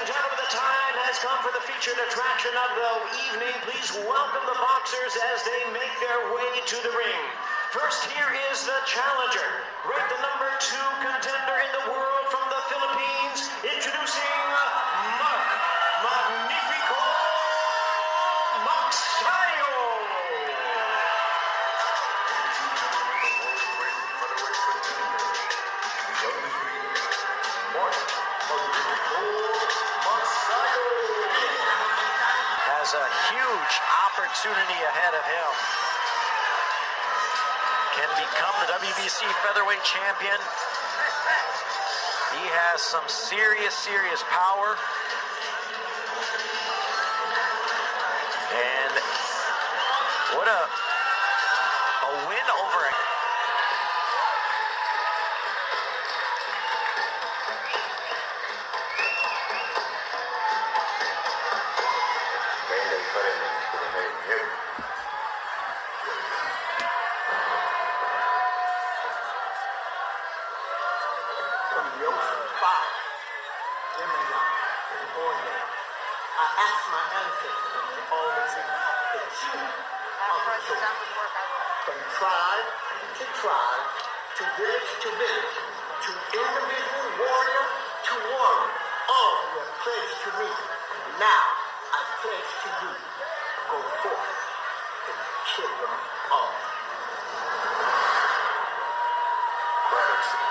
and gentlemen, the time has come for the featured attraction of the evening. Please welcome the boxers as they make their way to the ring. First, here is the challenger, ranked the number 2 contender in the world from the Philippines, introducing Mark Magnifico Magsayo. Has a huge opportunity ahead of him. Can become the WBC featherweight champion. He has some serious power. And what a win over it. I asked my ancestors and they all agreed that you are the chosen. From tribe to tribe, to village, to individual warrior to warrior, all you have pledged to me. Now I pledge to you. Go forth and kill them all. Gratitude.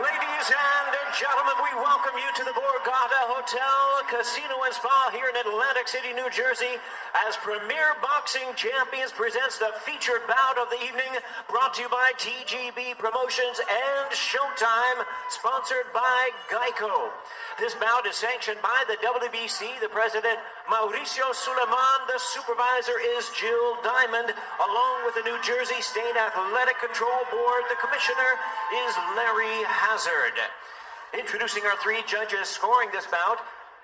Ladies and gentlemen, we welcome you to the Borgata Hotel, Casino and Spa here in Atlantic City, New Jersey, as Premier Boxing Champions presents the featured bout of the evening, brought to you by TGB Promotions and Showtime, sponsored by Geico. This bout is sanctioned by the WBC, the president, Mauricio Suleiman, the supervisor is Jill Diamond, along with the New Jersey State Athletic Control Board, the commissioner is Larry Hazard. Introducing our 3 judges scoring this bout,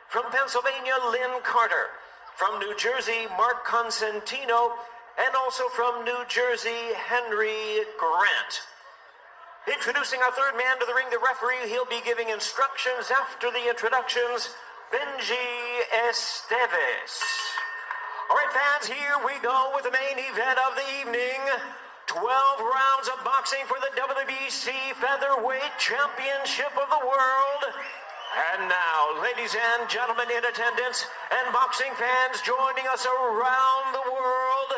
from Pennsylvania, Lynn Carter, from New Jersey, Mark Consentino, and also from New Jersey, Henry Grant. Introducing our 3rd man to the ring, the referee, he'll be giving instructions after the introductions, Benji Esteves. All right, fans, here we go with the main event of the evening. 12 rounds of boxing for the WBC Featherweight Championship of the World. And now, ladies and gentlemen in attendance and boxing fans joining us around the world,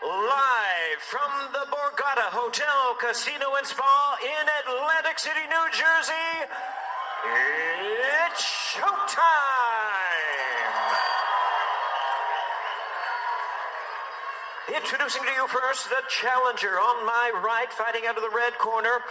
live from the Borgata Hotel, Casino and Spa in Atlantic City, New Jersey, it's showtime! Introducing to you first, the challenger on my right, fighting out of the red corner,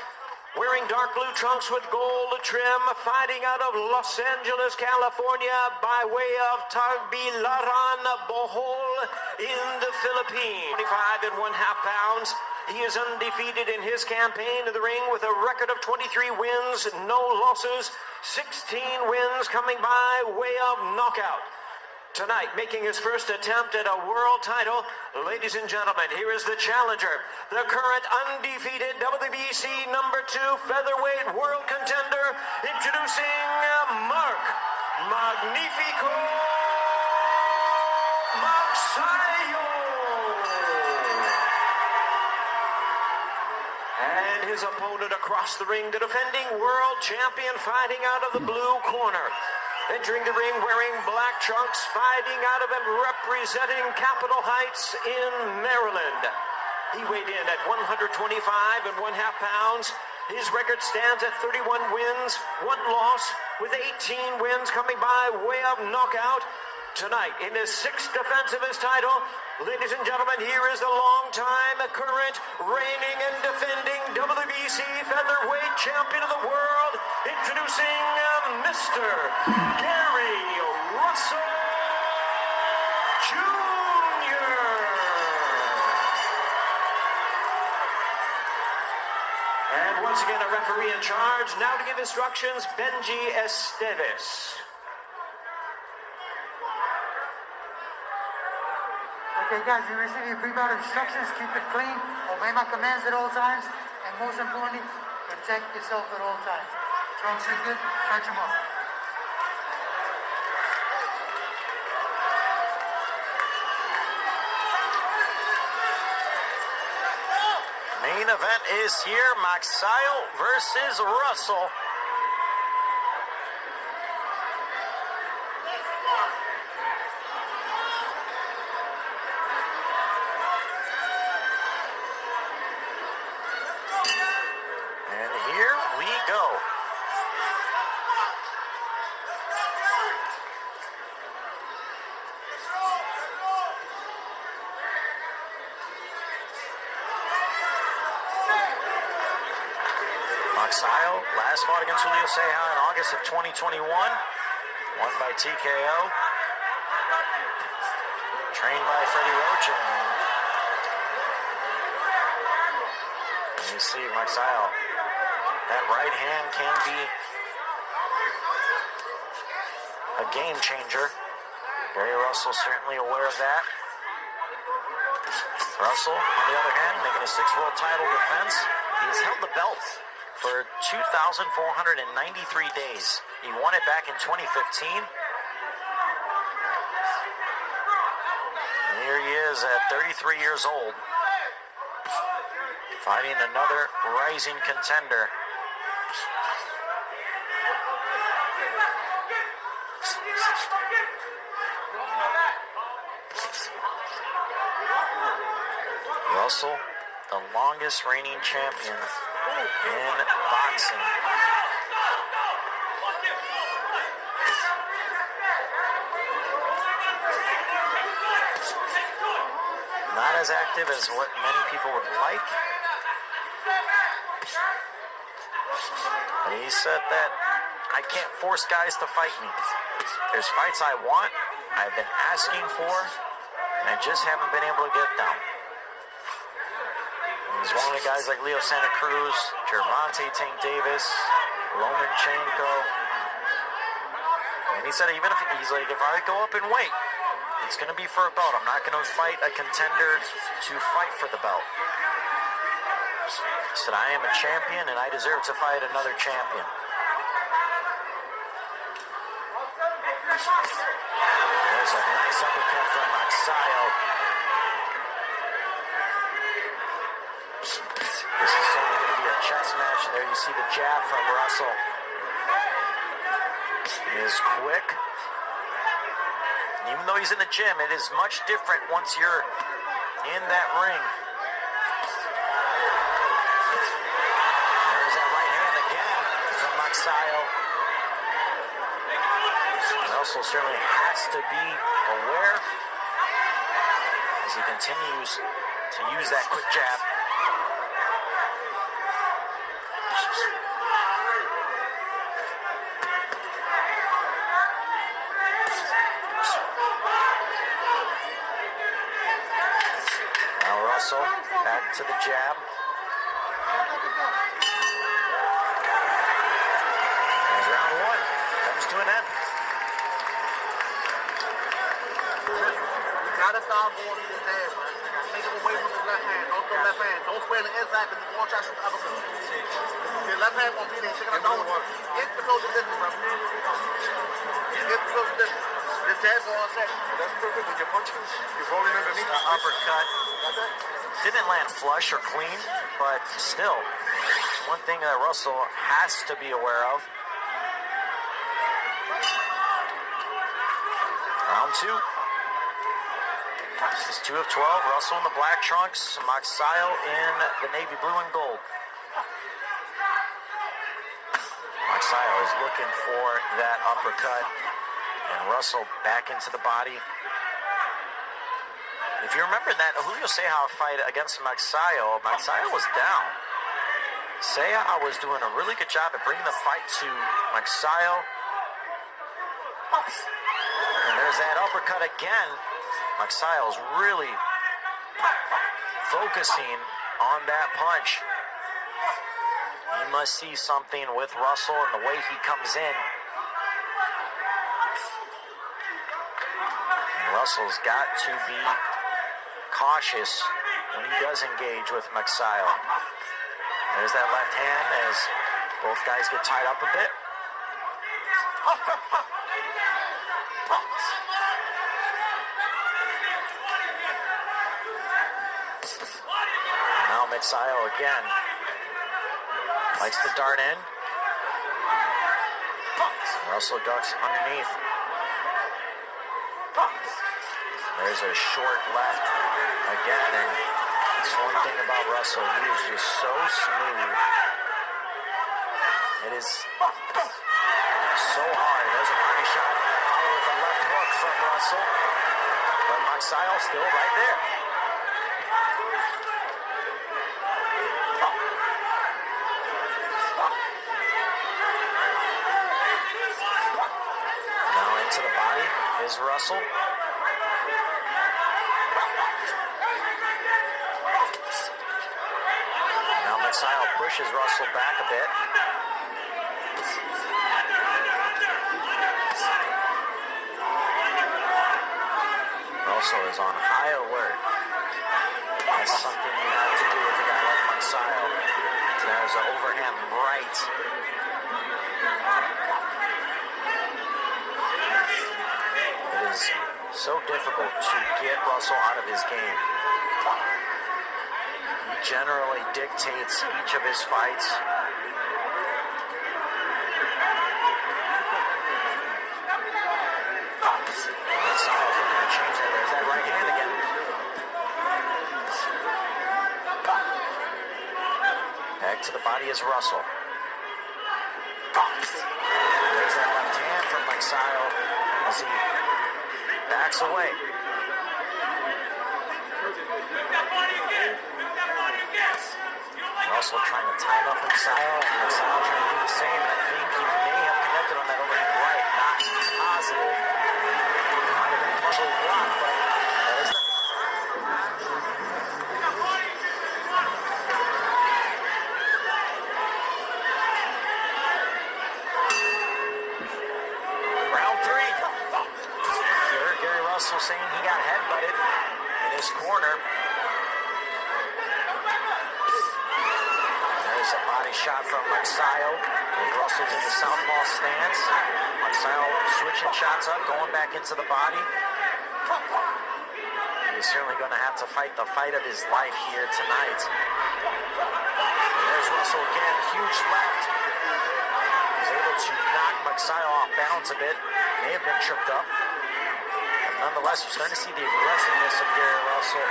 wearing dark blue trunks with gold trim, fighting out of Los Angeles, California, by way of Tagbilaran, Bohol, in the Philippines. 25 and 1/2 pounds. He is undefeated in his campaign in the ring with a record of 23 wins, no losses, 16 wins coming by way of knockout. Tonight, making his first attempt at a world title, ladies and gentlemen, here is the challenger, the current undefeated WBC number 2 featherweight world contender, introducing Mark Magnifico Magsayo. And his opponent across the ring, the defending world champion, fighting out of the blue corner. Entering the ring wearing black trunks, fighting out of and representing Capitol Heights in Maryland. He weighed in at 125 and 1/2 pounds. His record stands at 31 wins, 1 loss, with 18 wins coming by way of knockout. Tonight, in his 6th defense of his title, ladies and gentlemen, here is the long-time, current, reigning and defending WBC featherweight champion of the world, introducing Mr. Gary Russell Jr. And once again, a referee in charge. Now to give instructions, Benji Esteves. Okay, guys, you receive your pre-bout instructions. Keep it clean. Obey my commands at all times. And most importantly, protect yourself at all times. Trunks are good, stretch them up. Main event is here, Magsayo versus Russell. And here we go. Magsayo last fought against Julio Ceja in August of 2021. Won by TKO. Trained by Freddie Roach. And you see Magsayo. That right hand can be a game changer. Gary Russell certainly aware of that. Russell, on the other hand, making a 6 world title defense. He has held the belt for 2,493 days. He won it back in 2015. And here he is at 33 years old, fighting another rising contender. Russell, the longest reigning champion in boxing. Not as active as what many people would like. But he said that I can't force guys to fight me. There's fights I want, I've been asking for, and I just haven't been able to get them. He's one of the guys like Leo Santa Cruz, Gervonta Tank Davis, Lomachenko. And he said even if he's like, if I go up in weight, it's going to be for a belt. I'm not going to fight a contender to fight for the belt. He said, I am a champion and I deserve to fight another champion. There's a nice uppercut from Magsayo. This is certainly going to be a chess match, and there you see the jab from Russell. He is quick. Even though he's in the gym, it is much different once you're in that ring. There's that right hand again from Magsayo. Russell certainly has to be aware as he continues to use that quick jab. Now Russell back to the jab. And round 1 comes to an end. You gotta stop going to your jab, man. Take him away from his left hand. Don't throw left hand. Don't spray on the inside because you want to try to shoot the other foot. Your left hand won't be there. Shaking the dome. Get control the distance, bro. Get control the distance. This jab's on second. That's perfect. When you're punching, you're rolling underneath. The uppercut didn't land flush or clean, but still, it's one thing that Russell has to be aware of. Round 2. This is 2 of 12. Russell in the black trunks, Magsayo in the navy blue and gold. Magsayo is looking for that uppercut, and Russell back into the body. If you remember that Julio Ceja fight against Magsayo, Magsayo was down. Ceja was doing a really good job at bringing the fight to Magsayo. And there's that uppercut again. Magsayo is really focusing on that punch. You must see something with Russell and the way he comes in. And Russell's got to be cautious when he does engage with Magsayo. There's that left hand as both guys get tied up a bit. Now Magsayo again likes to dart in. Russell ducks underneath. There's a short left again, and that's one thing about Russell. He is just so smooth. It is so hard. There's a body shot followed with a left hook from Russell, but Magsayo still right there. Now into the body is Russell. Now Magsayo pushes Russell back a bit. Russell is on high alert. That's something you have to do with a guy like Magsayo. There's an overhand right. It is so difficult to get Russell out of his game. He generally dictates each of his fights. Magsayo's looking to change that. There's that right hand again. Back to the body is Russell. There's that left hand from Magsayo as he backs away. Russell trying to time up Magsayo, and Magsayo trying to do the same. And I think he may have connected on that overhand right. Not positive. Might have been a partial block, but that is round three. Here, Gary Russell saying he got headbutted in his corner. There's a body shot from Magsayo. Russell's in the southpaw stance. Magsayo switching shots up, going back into the body. He's certainly going to have to fight the fight of his life here tonight. And there's Russell again, huge left. He's able to knock Magsayo off balance a bit. May have been tripped up. But nonetheless, you're starting to see the aggressiveness of Gary Russell.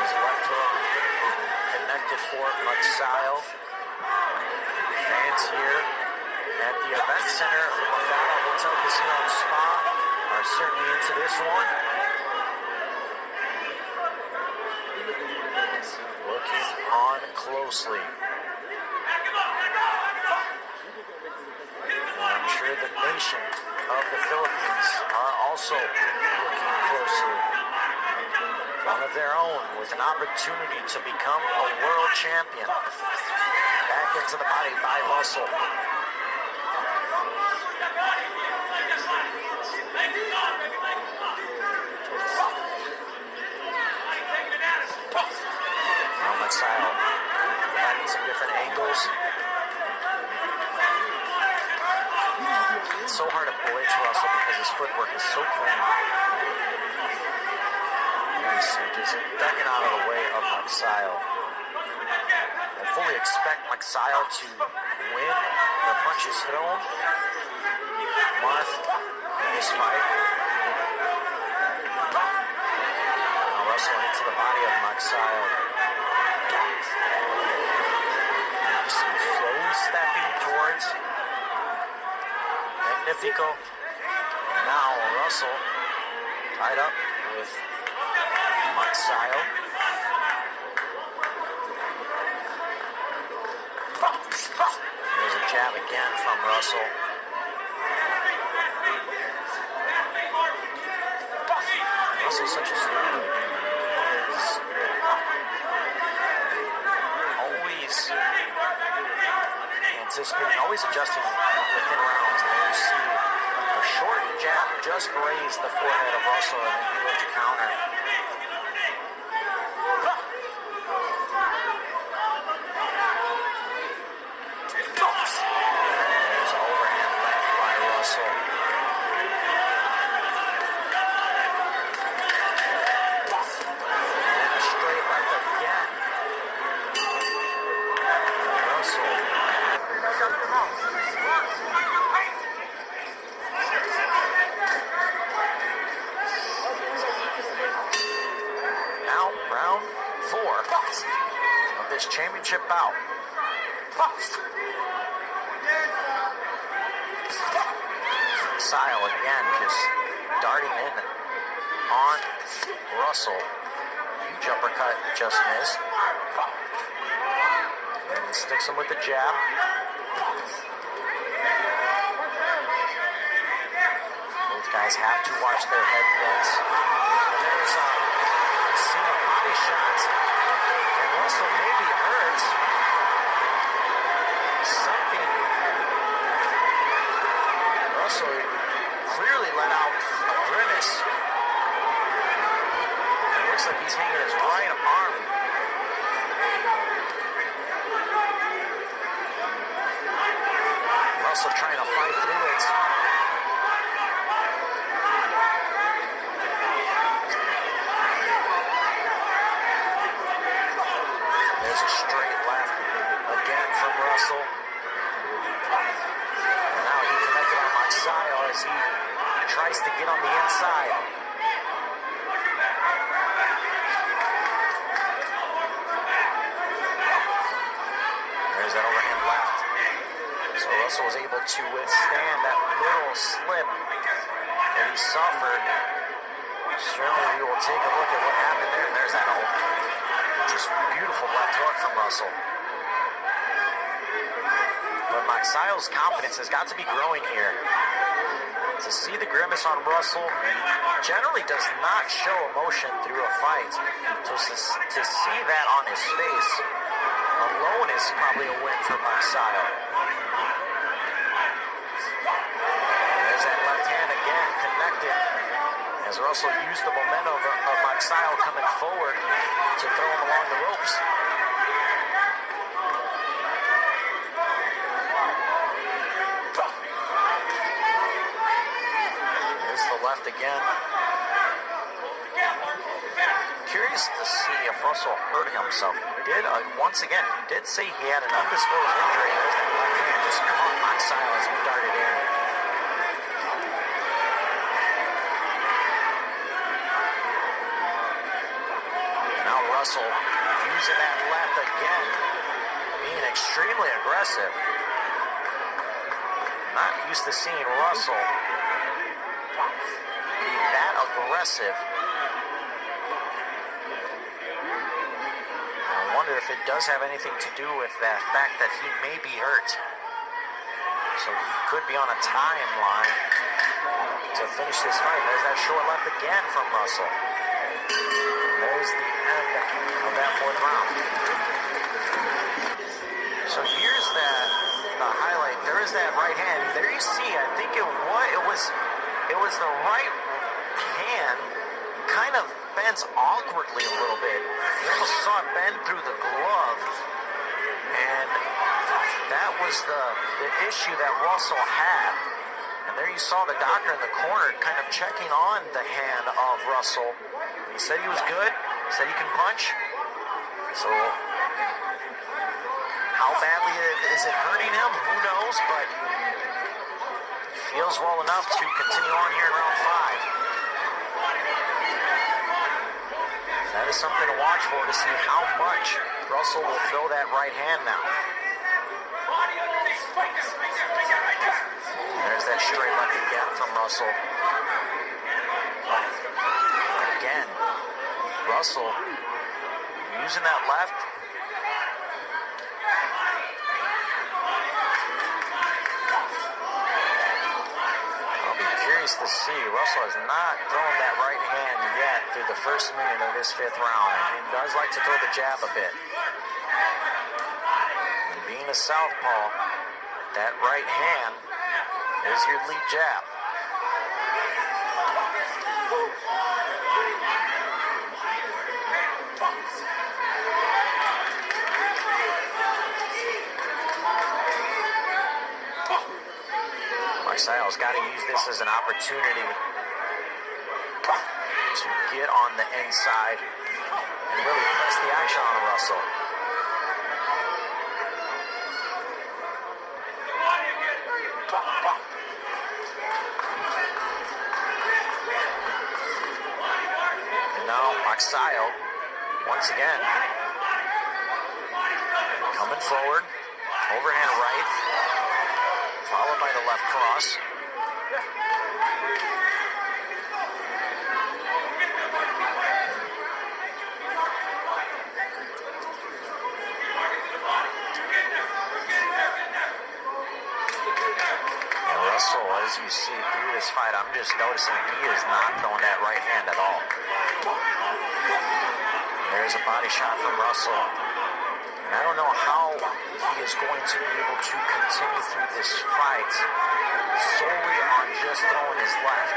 His left hook connected for Magsayo. Fans here at the event center of Borgata Hotel, Casino and Spa are certainly into this one. Looking on closely. And I'm sure the nation of the Philippines are also looking closely. One of their own with an opportunity to become a world champion. Back into the body by Russell. Now Magsayo finding some different angles. It's so hard to blitz Russell because his footwork is so clean. He's just ducking out of the way of Magsayo. I fully expect Magsayo to win the punches thrown in this fight. Now Russell into the body of Magsayo. You see Flo stepping towards Magnifico. And now Russell tied up with Magsayo. There's a jab again from Russell. Russell's such a student. He is always anticipating, always adjusting within rounds. And there you see a short jab just grazed the forehead of Russell, and then he looked to counter. round 4 of this championship bout. Magsayo again just darting in on Russell. Huge uppercut, just missed. And sticks him with the jab. Both guys have to watch their headbutts. And there's seen a body shot. And Russell maybe hurts. Something. Russell clearly let out a grimace. It looks like he's hanging his right arm. Russell trying to fight through it. There's a straight left again from Russell. And now he connected on Magsayo as he tries to get on the inside. There's that overhand left. So Russell was able to withstand that little slip that he suffered. Certainly we will take a look at what happened there. And there's that just beautiful left hook from Russell. But Magsayo's confidence has got to be growing here. To see the grimace on Russell, he generally does not show emotion through a fight. So to see that on his face alone is probably a win for Magsayo. There's that left hand again connected as Russell used the momentum of Magsayo coming forward to throw him along the ropes. There's the left again. Curious to see if Russell hurt himself. He did, once again, he did say he had an undisclosed injury. There's that left hand just caught Magsayo as he darted in. Now Russell using that left again, being extremely aggressive. Not used to seeing Russell be that aggressive. I wonder if it does have anything to do with the fact that he may be hurt. So he could be on a timeline to finish this fight. There's that short left again from Russell. And there's the end of that 4th round. So here's the highlight. There is that right hand. There you see, I think it was the right hand kind of bends awkwardly a little bit. You almost saw it bend through the glove. And that was the issue that Russell had. And there you saw the doctor in the corner kind of checking on the hand of Russell. He said he was good, said he can punch. So how badly is it hurting him? Who knows, but feels well enough to continue on here in round 5. That is something to watch for, to see how much Russell will throw that right hand now. There's that straight left again from Russell. Again, Russell using that left. I'll be curious to see. Russell has not thrown that right hand yet through the first minute of this 5th round. And he does like to throw the jab a bit. And being a southpaw, that right hand is your lead jab. Magsayo's got to use this as an opportunity to get on the inside and really press the action on Russell. And now Magsayo Once again, coming forward, overhand right, followed by the left cross. And Russell, as you see through this fight, I'm just noticing he is not throwing that right hand at all. There's a body shot from Russell. And I don't know how he is going to be able to continue through this fight solely on just throwing his left.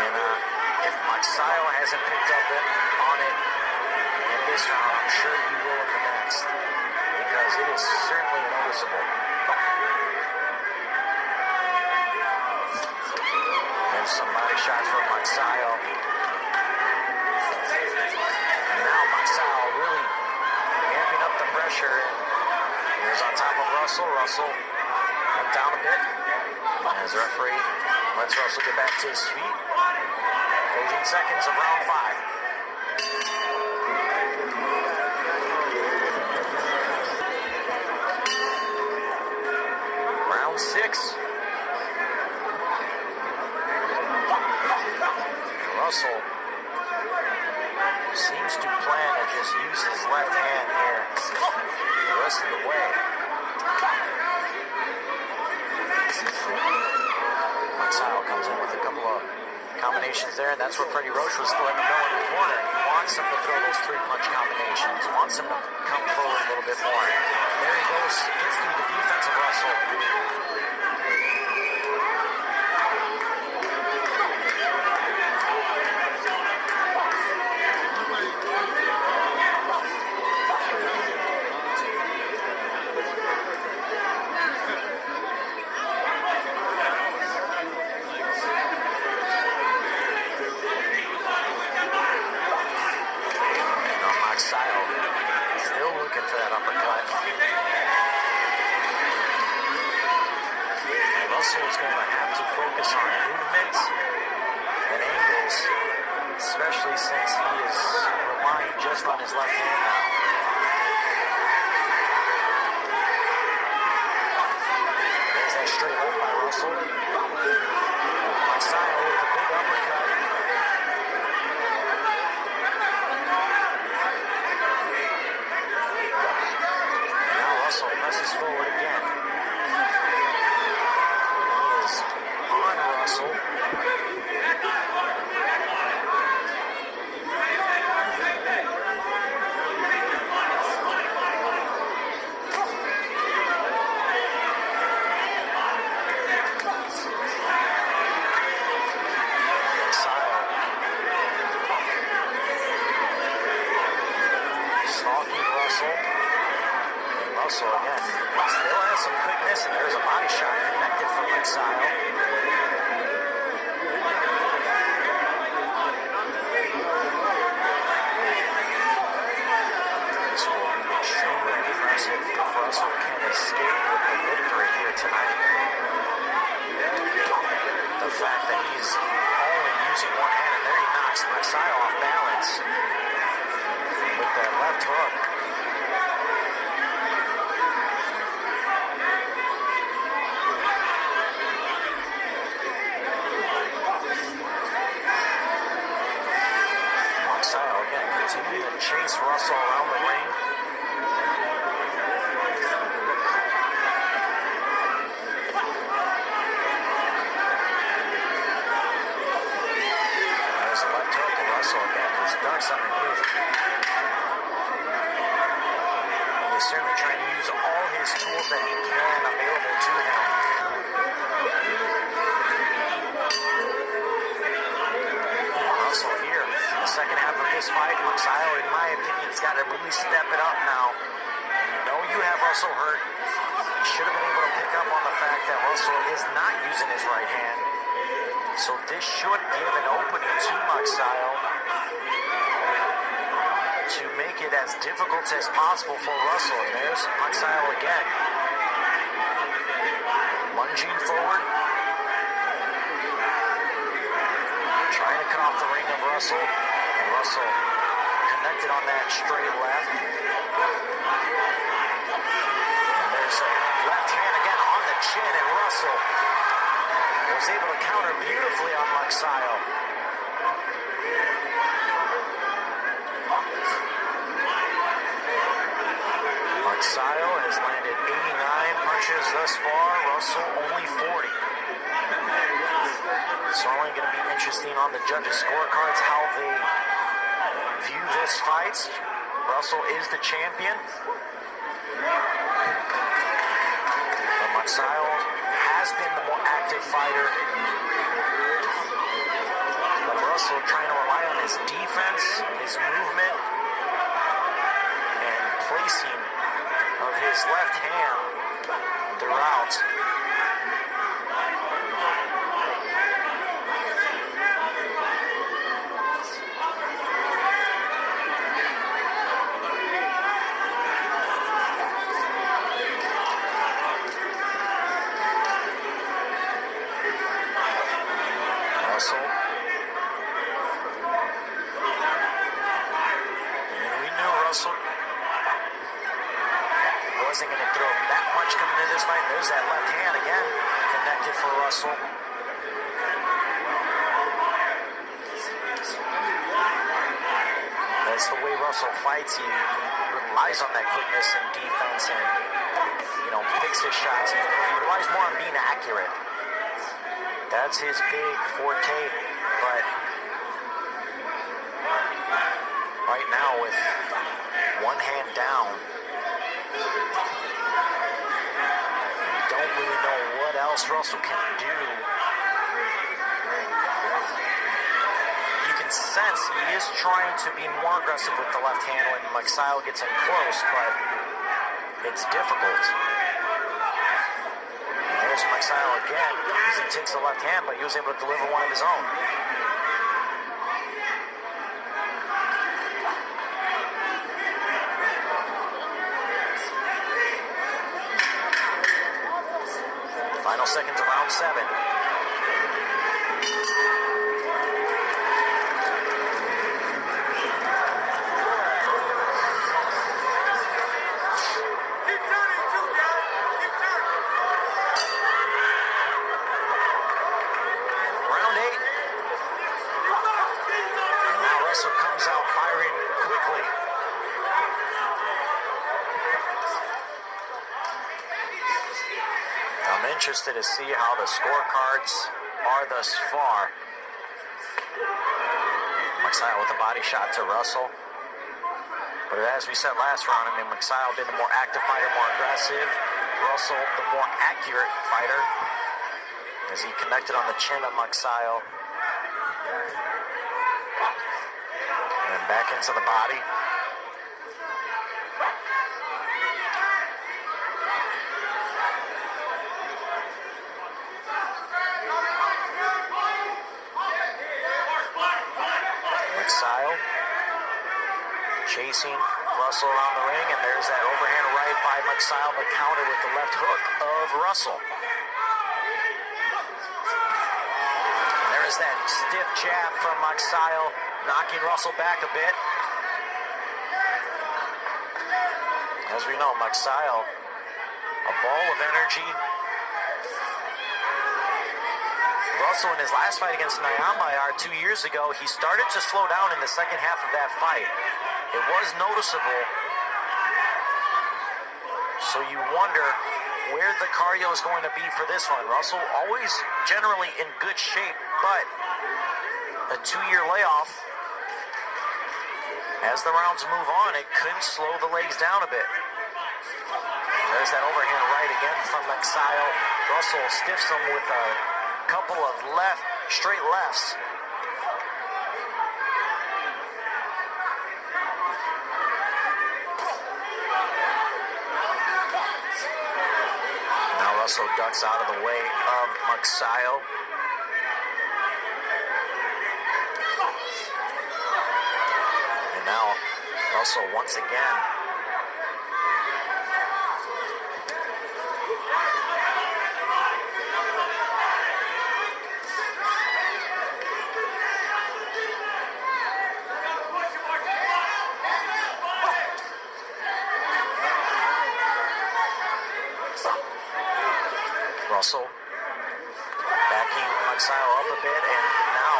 And if Magsayo hasn't picked up on it in this round, I'm sure he will in the next, because it is certainly noticeable. There's some body shots from Magsayo. And now Magsayo really amping up the pressure. He's on top of Russell. Russell went down a bit. As the referee lets Russell get back to his feet. Closing seconds of round 5. Round 6. Russell seems to plan to just use his left hand here the rest of the way. Magsayo comes in with a couple of combinations there, and that's what Freddie Roach was letting him know in the corner. He wants him to throw those 3-punch combinations, wants him to come forward a little bit more. There he goes, gets through the defense of Russell. Magsayo still looking for that uppercut. Russell is going to have to focus on movements and angles, especially since he is relying just on his left hand now. There's that straight up by Russell. Magsayo with a big uppercut. Russell presses forward again. He is on Russell. Stalking Russell. Russell again still has some quickness, and there's a body shot connected from Magsayo. This will be extremely impressive if Russell can escape with the victory here tonight. The fact that he's only using one hand, and there he knocks Magsayo off balance with that left hook. Magsayo again continuing to chase Russell around the ring. There's a left hook, and Russell again is darts underneath. He's certainly trying to use all his tools that he can available to him. Russell here in the second half of this fight. Magsayo, in my opinion, has got to really step it up now. You know you have Russell hurt. You should have been able to pick up on the fact that Russell is not using his right hand. So this should give an opening to Magsayo to make it as difficult as possible for Russell. And there's Magsayo again. Lunging forward. Trying to cut off the ring of Russell. And Russell connected on that straight left. And there's a left hand again on the chin, and Russell was able to counter beautifully on Magsayo. Magsayo has landed 89 punches thus far, Russell only 40. It's only going to be interesting on the judges' scorecards how they view this fight. Russell is the champion. But Magsayo has been the more active fighter. But Russell trying to rely on his defense, his movement, and placing of his left hand throughout. Russell. And we knew Russell wasn't going to throw that much coming into this fight. There's that left hand again, connected for Russell. That's the way Russell fights. He relies on that quickness and defense and, picks his shots. He relies more on being accurate. That's his big forte, but right now with one hand down, don't really know what else Russell can do. You can sense he is trying to be more aggressive with the left hand when Magsayo gets in close, but it's difficult. There's Magsayo again. He takes the left hand, but he was able to deliver one of his own. Final seconds of round 7. Comes out firing quickly. I'm interested to see how the scorecards are thus far. Magsayo with a body shot to Russell. But as we said last round, Magsayo been the more active fighter, more aggressive. Russell, the more accurate fighter, as he connected on the chin of Magsayo. And back into the body. Magsayo chasing Russell around the ring, and there's that overhand right by Magsayo, but countered with the left hook of Russell. And there's that stiff jab from Magsayo, knocking Russell back a bit. As we know, Magsayo, a ball of energy. Russell, in his last fight against Nyambayar 2 years ago, he started to slow down in the second half of that fight. It was noticeable. So you wonder where the cardio is going to be for this one. Russell always generally in good shape, but a 2-year layoff. As the rounds move on, it could slow the legs down a bit. There's that overhand right again from Magsayo. Russell stiffs him with a couple of straight lefts. Now Russell ducks out of the way of Magsayo. And now Russell once again Russell backing Magsayo up a bit, and now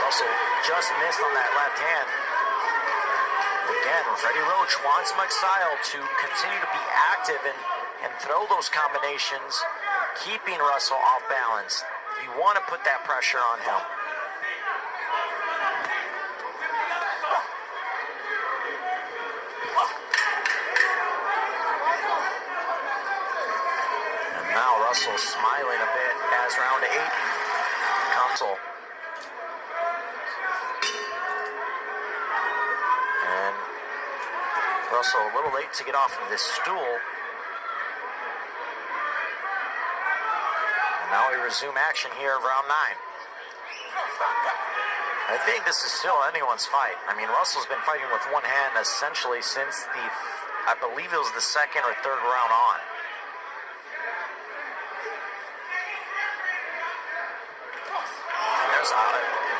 Russell just missed on that left hand. Again, Freddie Roach wants Magsayo to continue to be active and throw those combinations, keeping Russell off balance. You want to put that pressure on him. And now Russell smiling a bit as round 8 comes. And Russell a little late to get off of this stool. Now we resume action here of round 9. I think this is still anyone's fight. I mean, Russell's been fighting with one hand essentially since I believe it was the second or third round on. There's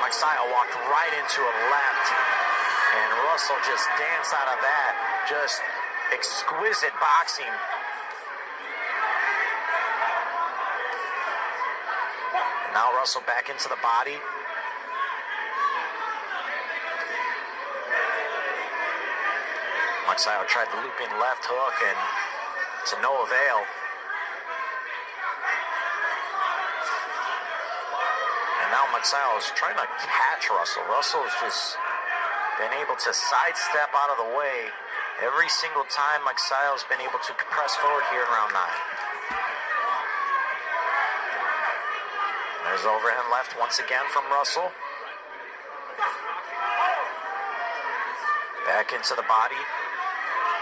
Magsayo walked right into a left, and Russell just danced out of that. Just exquisite boxing. Now Russell back into the body. Magsayo tried the looping left hook, and to no avail. And now Magsayo is trying to catch Russell. Russell has just been able to sidestep out of the way every single time Magsayo has been able to press forward here in round 9. There's overhand left once again from Russell. Back into the body.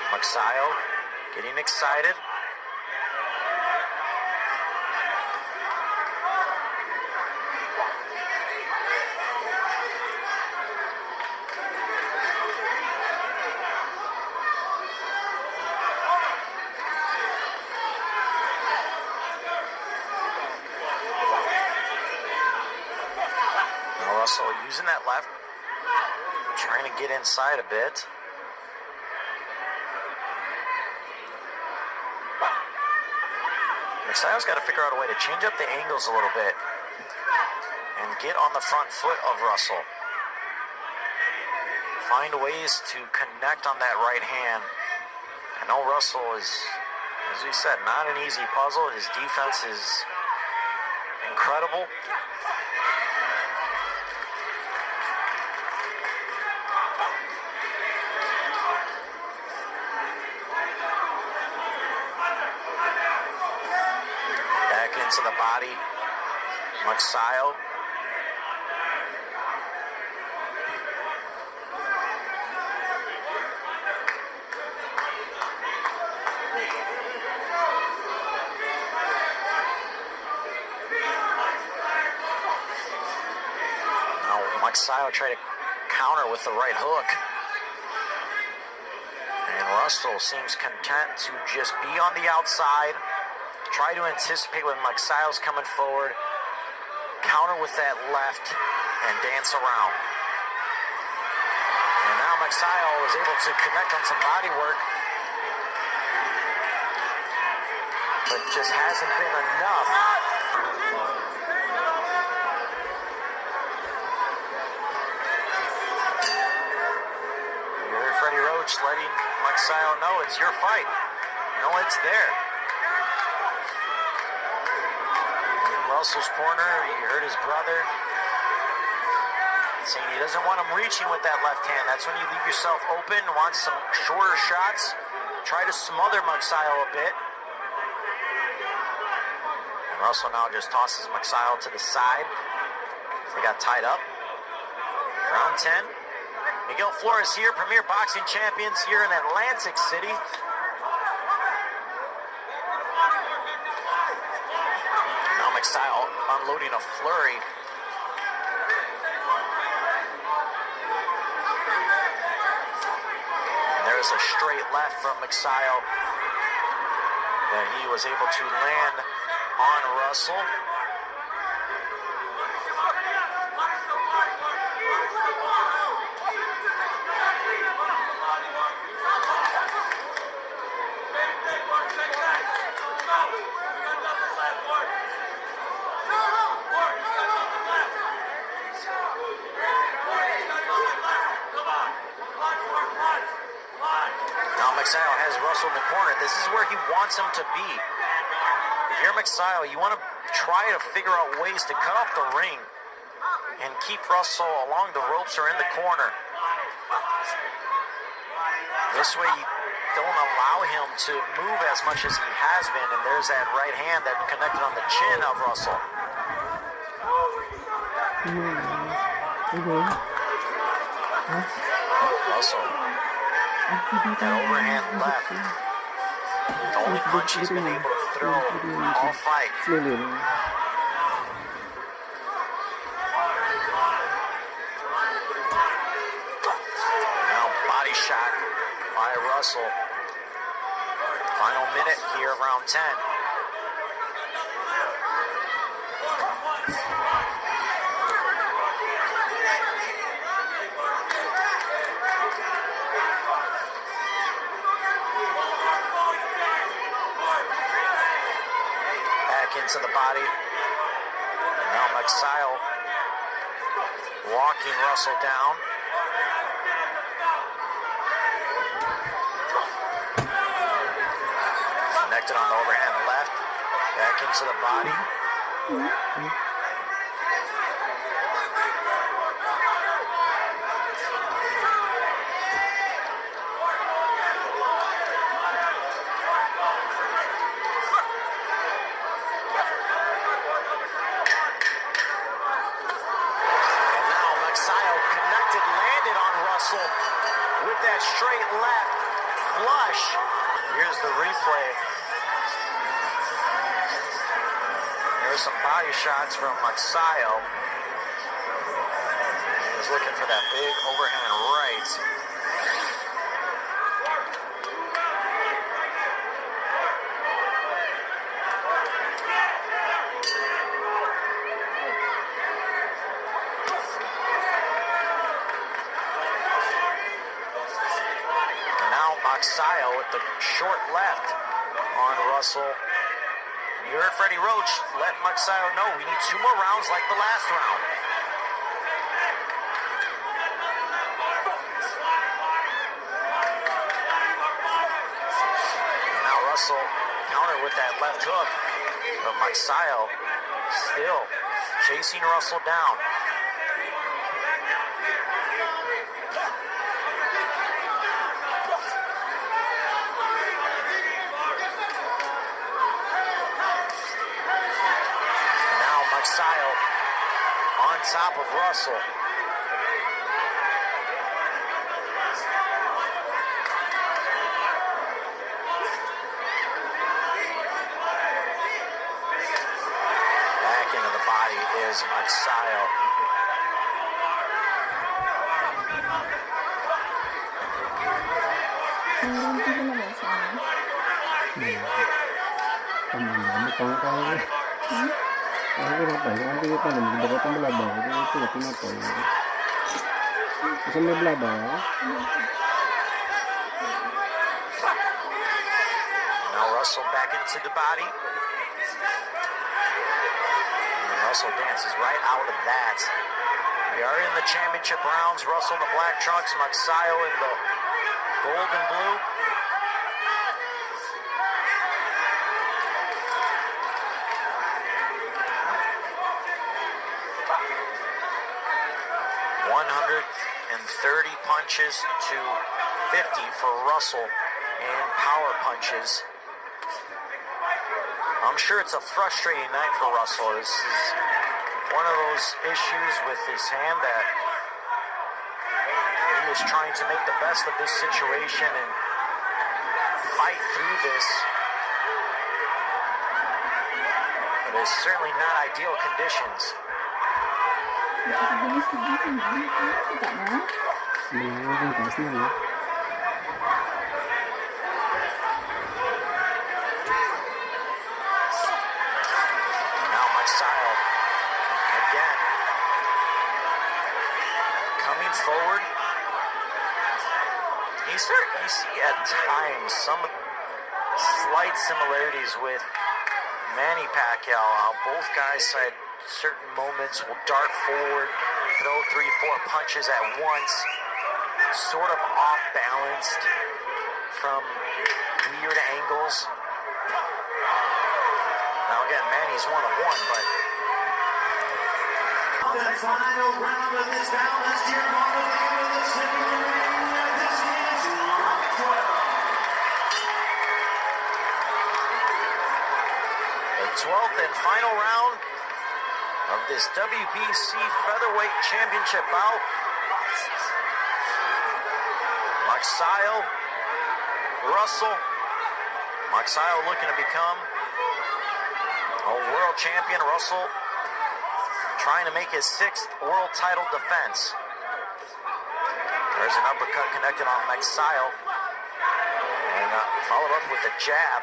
Magsayo getting excited. Russell using that left, trying to get inside a bit. Magsayo's got to figure out a way to change up the angles a little bit and get on the front foot of Russell. Find ways to connect on that right hand. I know Russell is, as we said, not an easy puzzle. His defense is incredible. Into the body, Magsayo. Now Magsayo tried to counter with the right hook. And Russell seems content to just be on the outside. Try to anticipate when Magsayo's coming forward, counter with that left, and dance around. And now Magsayo is able to connect on some body work, but just hasn't been enough. You heard Freddie Roach letting Magsayo know it's your fight. You know it's there. Russell's corner, you heard his brother saying he doesn't want him reaching with that left hand. That's when you leave yourself open, want some shorter shots, try to smother Magsayo a bit. And Russell now just tosses Magsayo to the side. They got tied up. Round 10. Miguel Flores here, Premier Boxing Champions here in Atlantic City. Magsayo unloading a flurry. And there's a straight left from Magsayo that he was able to land on Russell. Magsayo has Russell in the corner. This is where he wants him to be. If you're Magsayo, you want to try to figure out ways to cut off the ring and keep Russell along the ropes or in the corner. This way you don't allow him to move as much as he has been, and there's that right hand that connected on the chin of Russell. Russell, that overhand left. The only punch he's been able to throw all fight. Now body shot by Russell. Final minute here, round 10. Into the body. And now Magsayo walking Russell down. Connected on the overhand left. Back into the body. With that straight left flush. Here's the replay. There's some body shots from Magsayo. He's looking for that big overhand right. Magsayo with the short left on Russell. You heard Freddie Roach let Magsayo know we need 2 more rounds like the last round. Now Russell countered with that left hook, but Magsayo still chasing Russell down. Magsayo on top of Russell. Back into the body is Magsayo. Aku apa ya? Nanti kita nih dapat belabang itu kenapa ya? Sampai belabang. Now Russell back into the body. And Russell dances right out of that. We are in the championship rounds. Russell in the black trunks, Magsayo in the gold and blue. And 30 punches to 50 for Russell in power punches. I'm sure it's a frustrating night for Russell. This is one of those issues with his hand that he is trying to make the best of this situation and fight through this. But it's certainly not ideal conditions. Now Magsayo again coming forward. You see at times some slight similarities with Manny Pacquiao. Both guys had certain moments will dart forward, throw 3-4 punches at once, sort of off balanced, from weird angles. Now again, Manny's 1 of 1, but The final round of this battle is here on the name of the city ring. This is round 12. the 12th and final round of this WBC Featherweight Championship bout. Magsayo, Russell. Magsayo looking to become a world champion. Russell trying to make his 6th world title defense. There's an uppercut connected on Magsayo. And followed up with a jab.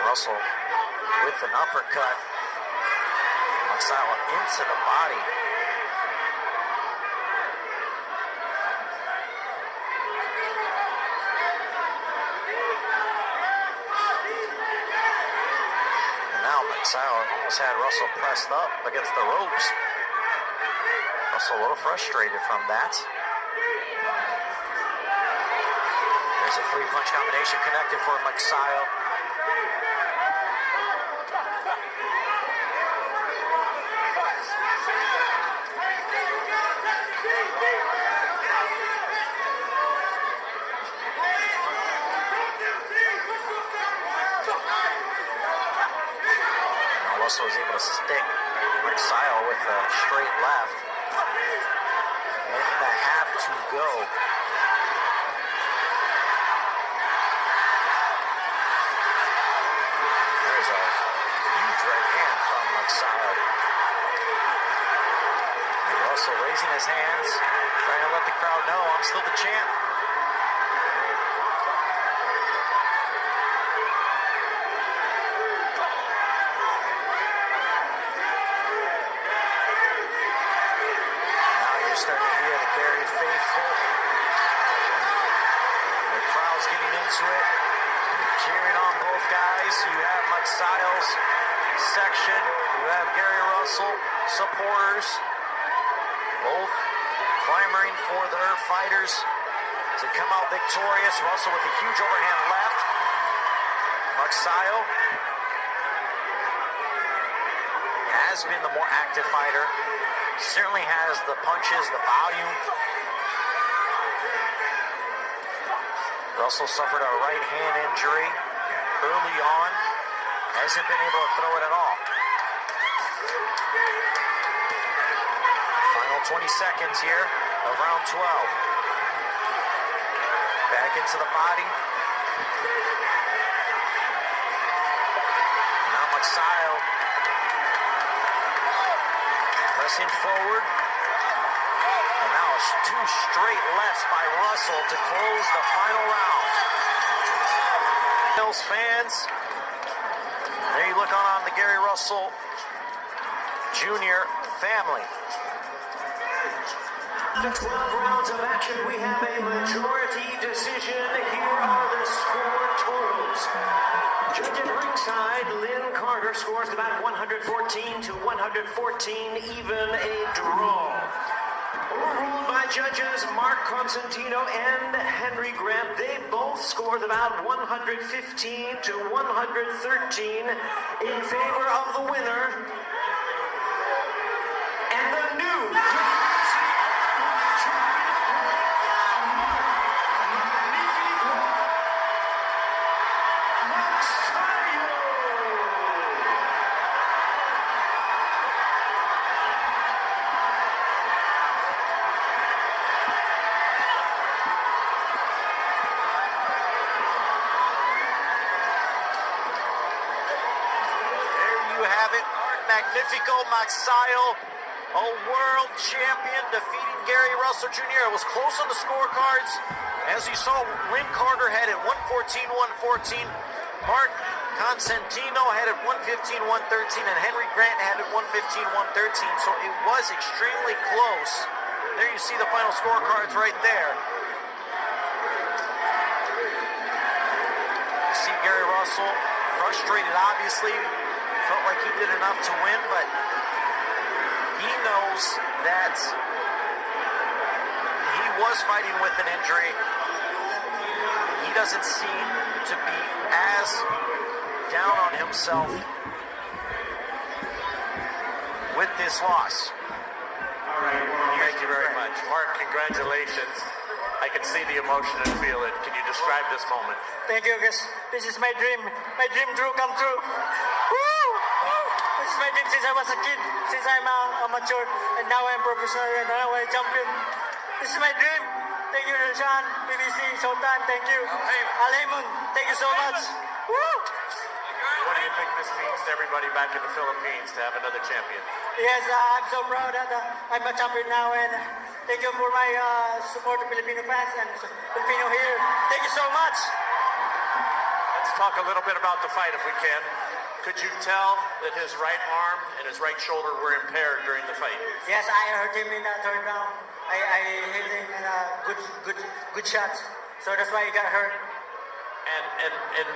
Russell with an uppercut. Magsayo into the body. Magsayo almost had Russell pressed up against the ropes. Russell a little frustrated from that. There's a 3-punch combination connected for Magsayo. Russell was able to stick Magsayo with a straight left. Minute and a half to go. There's a huge right hand from Magsayo. And Russell raising his hands, trying to let the crowd know I'm still the champ. Starting to hear the Gary faithful. The crowd's getting into it, cheering on both guys. You have Magsayo's section. You have Gary Russell supporters, both clamoring for their fighters to come out victorious. Russell with a huge overhand left. Magsayo has been the more active fighter. Certainly has the punches, the volume. Russell suffered a right hand injury early on. Hasn't been able to throw it at all. Final 20 seconds here of round 12. Back into the body. Now Magsayo pressing forward. And now 2 straight lefts by Russell to close the final round. Hills fans, there you look on the Gary Russell Jr. family. After 12 rounds of action, we have a majority decision. Here are the score totals. Judge at ringside, Lynn Carter scores about 114 to 114, even a draw. Overruled by judges Mark Constantino and Henry Grant. They both scored about 115 to 113 in favor of the winner. And the new Magnifico Magsayo, a world champion, defeating Gary Russell Jr. It was close on the scorecards. As you saw, Lynn Carter had it 114-114. Mark Constantino had it 115-113, and Henry Grant had it 115-113. So it was extremely close. There you see the final scorecards right there. You see Gary Russell frustrated, obviously. Felt like he did enough to win, but he knows that he was fighting with an injury. He doesn't seem to be as down on himself with this loss. All right. Thank you very much. Mark, congratulations. I can see the emotion and feel it. Can you describe this moment? Thank you, guys. This is my dream. My dream come true. Woo! This is my dream since I was a kid, since I'm amateur, and now I'm professional, and now I'm champion. This is my dream. Thank you, Sean, BBC, Sultan, thank you. Alaymun, thank you so much. Woo! What do you think this means to everybody back in the Philippines to have another champion? Yes, I'm so proud that I'm a champion now, and thank you for my support to Filipino fans and Filipino here. Thank you so much. Let's talk a little bit about the fight if we can. Could you tell that his right arm and his right shoulder were impaired during the fight? Yes, I hurt him in the third round. I hit him in good shots, so that's why he got hurt. And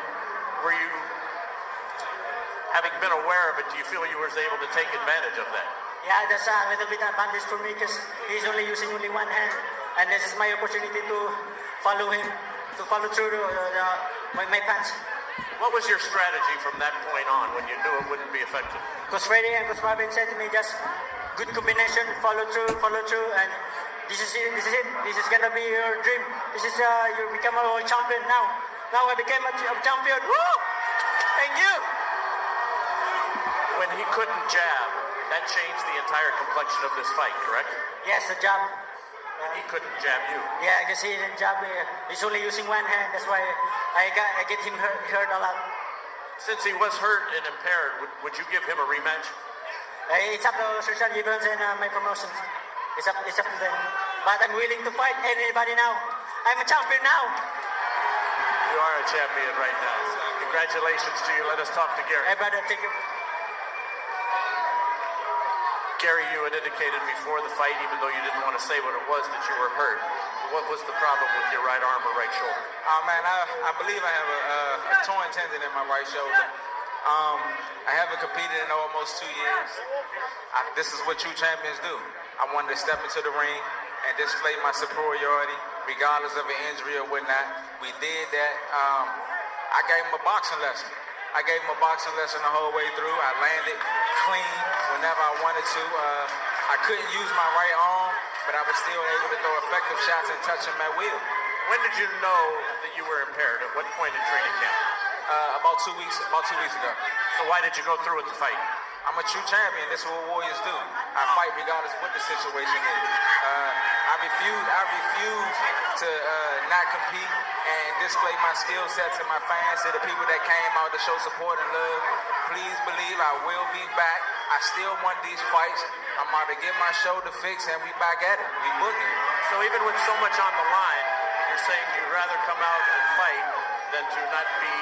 were you, having been aware of it, do you feel you were able to take advantage of that? Yeah, that's a little bit advantage for me because he's only using only one hand, and this is my opportunity to follow him, to follow through my punch. What was your strategy from that point on when you knew it wouldn't be effective? Coach Freddy and Coach Marvin said to me, just good combination, follow through, and this is it. This is gonna be your dream. This is you become a world champion now. Now I became a champion. Woo! Thank you. When he couldn't jab, that changed the entire complexion of this fight, correct? Yes, the jab. He couldn't jab you. Yeah, I can see the jab. He's only using one hand. That's why I get him hurt a lot. Since he was hurt and impaired, would you give him a rematch? It's up to Sergeant Gibbons and my promotions. It's up to them. But I'm willing to fight anybody now. I'm a champion now. You are a champion right now. Congratulations to you. Let us talk to Gary. Hey, brother, thank you. Gary, you had indicated before the fight, even though you didn't want to say what it was, that you were hurt. What was the problem with your right arm or right shoulder? Oh man, I believe I have a torn tendon in my right shoulder. I haven't competed in almost 2 years. This is what true champions do. I wanted to step into the ring and display my superiority, regardless of an injury or whatnot. We did that. I gave him a boxing lesson. I gave him a boxing lesson the whole way through. I landed clean whenever I wanted to. I couldn't use my right arm, but I was still able to throw effective shots and touch him at will. When did you know that you were impaired? At what point in training camp? About 2 weeks ago. So why did you go through with the fight? I'm a true champion. This is what warriors do. I fight regardless of what the situation is. I refuse to not compete and display my skill set to my fans, to the people that came out to show support and love. Please believe I will be back. I still want these fights. I'm about to get my shoulder fixed and we back at it. We boogie. So even with so much on the line, you're saying you'd rather come out and fight than to not be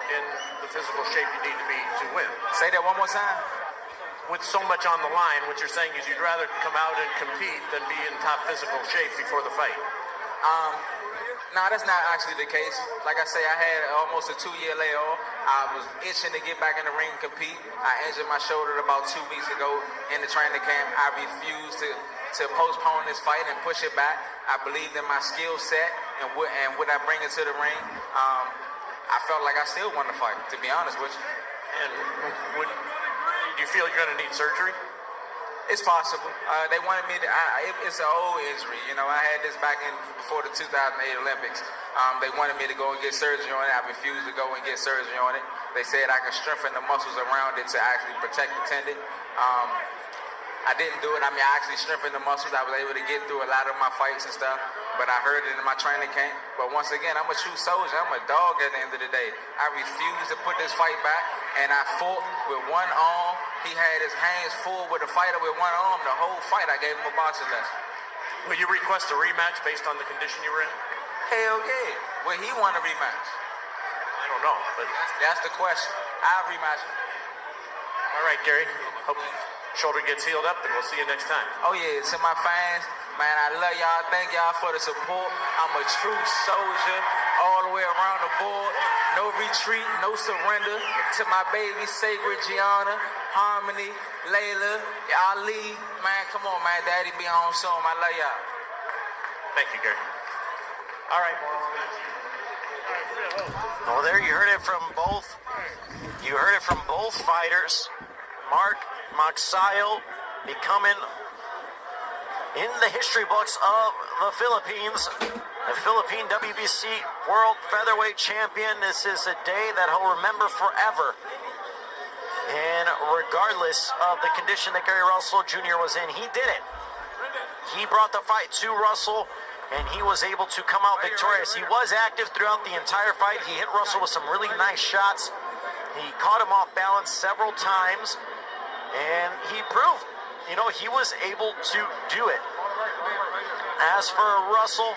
in the physical shape you need to be to win. Say that one more time. With so much on the line, what you're saying is you'd rather come out and compete than be in top physical shape before the fight. No, that's not actually the case. Like I say, I had almost a 2-year layoff. I was itching to get back in the ring and compete. I injured my shoulder about 2 weeks ago in the training camp. I refused to postpone this fight and push it back. I believed in my skill set and what I bring into the ring. I felt like I still wanted to fight, to be honest with you. And do you feel you're going to need surgery? It's possible. They wanted me to. It's an old injury. You know, I had this back before the 2008 Olympics. They wanted me to go and get surgery on it. I refused to go and get surgery on it. They said I could strengthen the muscles around it to actually protect the tendon. I didn't do it. I mean, I actually strengthened the muscles. I was able to get through a lot of my fights and stuff, but I heard it in my training camp. But once again, I'm a true soldier. I'm a dog at the end of the day. I refused to put this fight back, and I fought with one arm. He had his hands full with a fighter with one arm. The whole fight, I gave him a boxing lesson. Will you request a rematch based on the condition you were in? Hell yeah. Will he want a rematch? I don't know, but That's the question. I'll rematch him. all right, Gary. Hope shoulder gets healed up, and we'll see you next time. Oh yeah, to my fans, man, I love y'all. Thank y'all for the support. I'm a true soldier all the way around the board. No retreat, no surrender. To my baby, Sacred, Gianna, Harmony, Layla, Ali. Man, come on, man. Daddy be on soon. I love y'all. Thank you, Gary. All right. Well, there you heard it from both. You heard it from both fighters. Mark Magsayo becoming in the history books of the Philippines, the Philippine WBC World Featherweight Champion. This is a day that he'll remember forever. And regardless of the condition that Gary Russell Jr. was in, he did it. He brought the fight to Russell, and he was able to come out victorious. He was active throughout the entire fight. He hit Russell with some really nice shots. He caught him off balance several times, and he proved, he was able to do it. As for Russell,